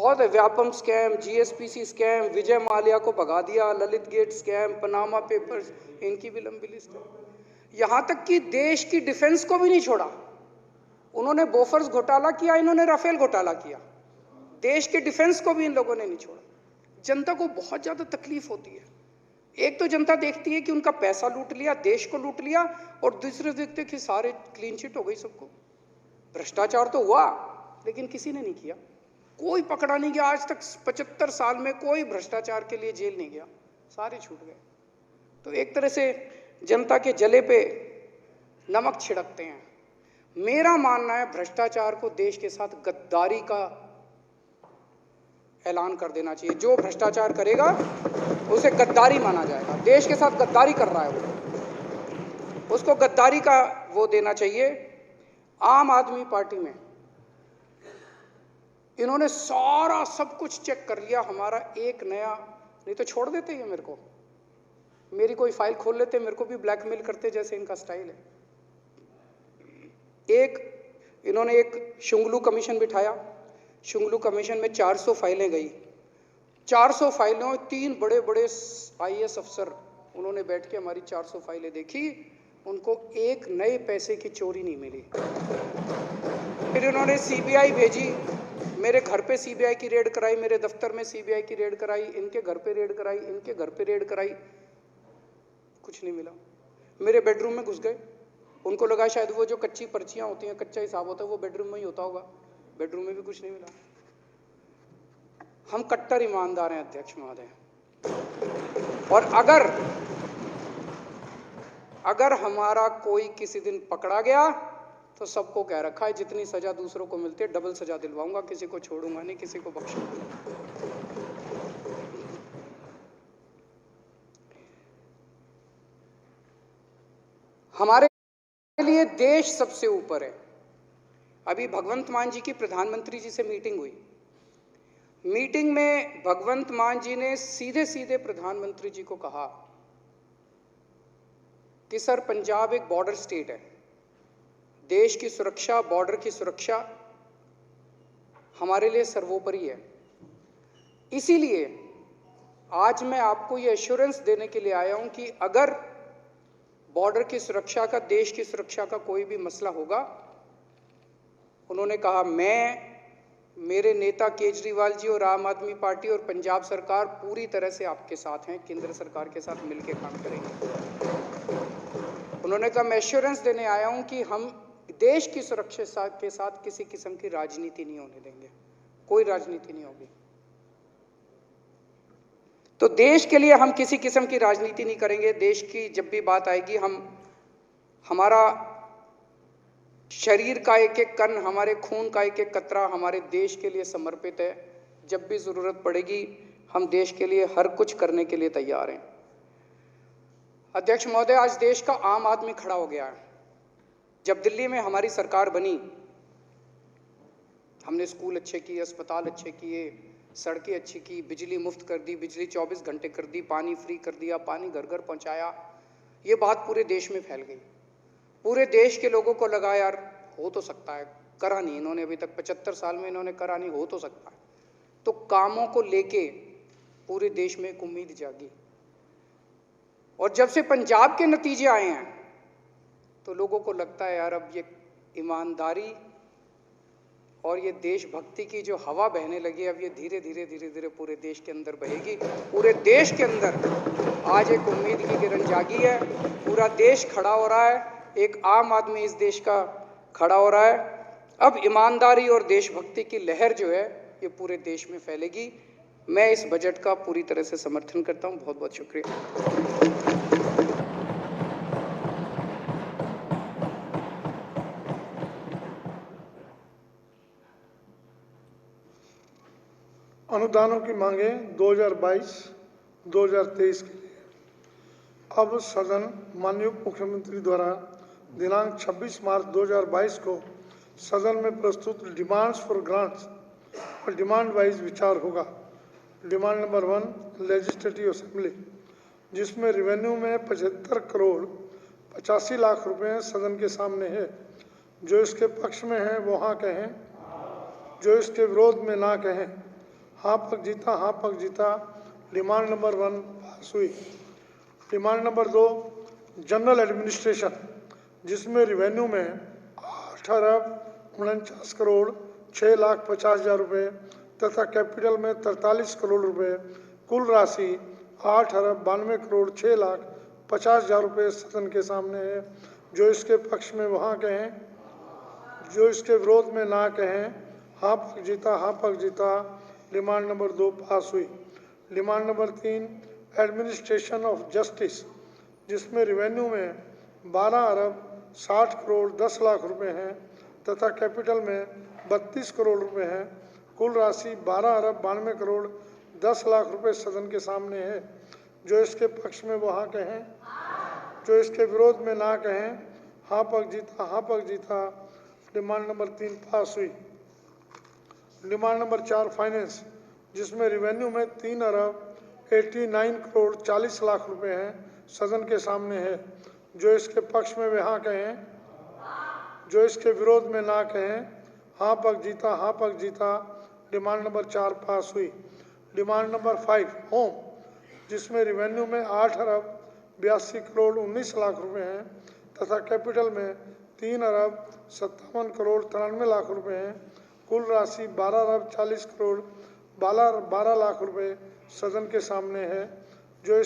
बहुत है, Vyapam scam, GSPC scam, Vijay Mallya को भगा दिया, Lalit gate scam, Panama papers, इनकी भी लंबी लिस्ट है। यहां तक कि देश की डिफेंस को भी नहीं छोड़ा। उन्होंने बोफर्स घोटाला किया, इन्होंने राफेल घोटाला किया, देश के डिफेंस को भी इन लोगों ने नहीं छोड़ा। जनता को बहुत ज्यादा तकलीफ होती है। एक तो जनता देखती है कि उनका पैसा लूट लिया, देश को लूट लिया, और दूसरे देखते कि सारे क्लीन चिट हो गई सबको। भ्रष्टाचार तो हुआ लेकिन किसी ने नहीं किया, कोई पकड़ा नहीं गया। आज तक 75 साल में कोई भ्रष्टाचार के लिए जेल नहीं गया, सारे छूट गए। तो एक तरह से जनता के जले पे नमक छिड़कते हैं। मेरा मानना है भ्रष्टाचार को देश के साथ गद्दारी का ऐलान कर देना चाहिए। जो भ्रष्टाचार करेगा उसे गद्दारी माना जाएगा। देश के साथ गद्दारी कर रहा है वो, उसको गद्दारी का वो देना चाहिए। आम आदमी पार्टी में इन्होंने सारा सब कुछ चेक कर लिया, हमारा एक नया, नहीं तो छोड़ देते हैं मेरे को, मेरी कोई फाइल खोल लेते, मेरे को भी ब्लैकमेल करते जैसे इनका स्टाइल है। इन्होंने एक शुंगलू कमीशन बिठाया, शुंगलू कमीशन में 400 फाइलें गई। 400 फाइलों, 3 बड़े बड़े आईएएस अफसर उन्होंने बैठ के हमारी 400 फाइलें देखी, उनको एक नए पैसे की चोरी नहीं मिली। फिर इन्होंने सीबीआई भेजी, मेरे घर पे सीबीआई की रेड कराई, मेरे दफ्तर में सीबीआई की रेड कराई, इनके घर पे रेड कराई, इनके घर पे रेड कराई, कुछ नहीं मिला। मेरे बेडरूम में घुस गए, उनको लगा शायद वो जो कच्ची पर्चियां होती हैं, कच्चा हिसाब होता है, वो बेडरूम में ही होता होगा, बेडरूम में भी कुछ नहीं मिला। हम कट्टर ईमानदार हैं अध्यक्ष महोदय, और अगर हमारा कोई किसी दिन पकड़ा गया तो सबको कह रखा है जितनी सजा दूसरों को मिलती है डबल सजा दिलवाऊंगा, किसी को छोड़ूंगा नहीं, किसी को बख्शूंगा नहीं। हमारे लिए देश सबसे ऊपर है। अभी भगवंत मान जी की प्रधानमंत्री जी से मीटिंग हुई। मीटिंग में भगवंत मान जी ने सीधे सीधे प्रधानमंत्री जी को कहा कि सर, पंजाब एक बॉर्डर स्टेट है, देश की सुरक्षा, बॉर्डर की सुरक्षा हमारे लिए सर्वोपरि है। इसीलिए आज मैं आपको ये एश्योरेंस देने के लिए आया हूं कि अगर बॉर्डर की सुरक्षा का, देश की सुरक्षा का कोई भी मसला होगा, उन्होंने कहा मेरे नेता केजरीवाल जी और आम आदमी पार्टी और पंजाब सरकार पूरी तरह से आपके साथ हैं, केंद्र सरकार के साथ मिलकर काम करेंगे। उन्होंने कहा मैं एश्योरेंस देने आया हूं कि हम देश की सुरक्षा के साथ किसी किस्म की राजनीति नहीं होने देंगे, कोई राजनीति नहीं होगी। तो देश के लिए हम किसी किस्म की राजनीति नहीं करेंगे। देश की जब भी बात आएगी, हमारा शरीर का एक एक कण, हमारे खून का एक एक कतरा हमारे देश के लिए समर्पित है। जब भी जरूरत पड़ेगी हम देश के लिए हर कुछ करने के लिए तैयार हैं। अध्यक्ष महोदय, आज देश का आम आदमी खड़ा हो गया है। जब दिल्ली में हमारी सरकार बनी, हमने स्कूल अच्छे किए, अस्पताल अच्छे किए, सड़कें अच्छी की, बिजली मुफ्त कर दी, बिजली 24 घंटे कर दी, पानी फ्री कर दिया, पानी घर घर पहुंचाया। ये बात पूरे देश में फैल गई। पूरे देश के लोगों को लगा यार हो तो सकता है, करा नहीं इन्होंने अभी तक, 75 साल में इन्होंने करा नहीं, हो तो सकता है। तो कामों को लेके पूरे देश में एक उम्मीद जागी। और जब से पंजाब के नतीजे आए हैं तो लोगों को लगता है यार अब ये ईमानदारी और ये देशभक्ति की जो हवा बहने लगी, अब ये धीरे धीरे पूरे देश के अंदर बहेगी। पूरे देश के अंदर आज एक उम्मीद की किरण जागी है। पूरा देश खड़ा हो रहा है, एक आम आदमी इस देश का खड़ा हो रहा है। अब ईमानदारी और देशभक्ति की लहर जो है ये पूरे देश में फैलेगी। मैं इस बजट का पूरी तरह से समर्थन करता हूं। बहुत बहुत शुक्रिया। अनुदानों की मांगें 2022-2023 के लिए। अब सदन माननीय मुख्यमंत्री द्वारा दिनांक 26 मार्च 2022 को सदन में प्रस्तुत डिमांड्स फॉर ग्रांट्स और डिमांड वाइज विचार होगा। डिमांड नंबर 1 लेजिस्लेटिव असेंबली, जिसमें रेवेन्यू में 75 करोड़ 85 लाख रुपए सदन के सामने है। जो इसके पक्ष में है वो हाँ कहें, जो इसके विरोध में ना कहें हाँ पक जीता डिमांड नंबर 1 पास हुई। डिमांड नंबर 2 जनरल एडमिनिस्ट्रेशन, जिसमें रिवेन्यू में 8,49,06,50,000 रुपये तथा कैपिटल में 43 करोड़ रुपये, कुल राशि 8,92,06,50,000 रुपये सदन के सामने है। जो इसके पक्ष में वहाँ कहें, जो इसके विरोध में ना कहें। हाँ पक जीता डिमांड नंबर 2 पास हुई। Demand number 3 administration of justice, जिसमें रिवेन्यू में 12,60,10,00,000 रुपये हैं तथा कैपिटल में 32 करोड़ रुपये हैं, कुल राशि 12,92,10,00,000 रुपये सदन के सामने है। जो इसके पक्ष में वहाँ कहें, जो इसके विरोध में ना कहें। हाँ पक जीता डिमांड नंबर 3 पास हुई। डिमांड नंबर 4 फाइनेंस, जिसमें रिवेन्यू में 3,89,40,00,000 रुपये हैं सदन के सामने है। जो इसके पक्ष में वहाँ कहें, जो इसके विरोध में ना कहें। हाँ पक जीता डिमांड नंबर 4 पास हुई। डिमांड नंबर 5 होम, जिसमें रिवेन्यू में 8,82,19,00,000 रुपये हैं तथा कैपिटल में 3,57,93,00,000 रुपये हैं, कुल राशि 12,40,12,00,000 रुपये सदन के सामने है। जो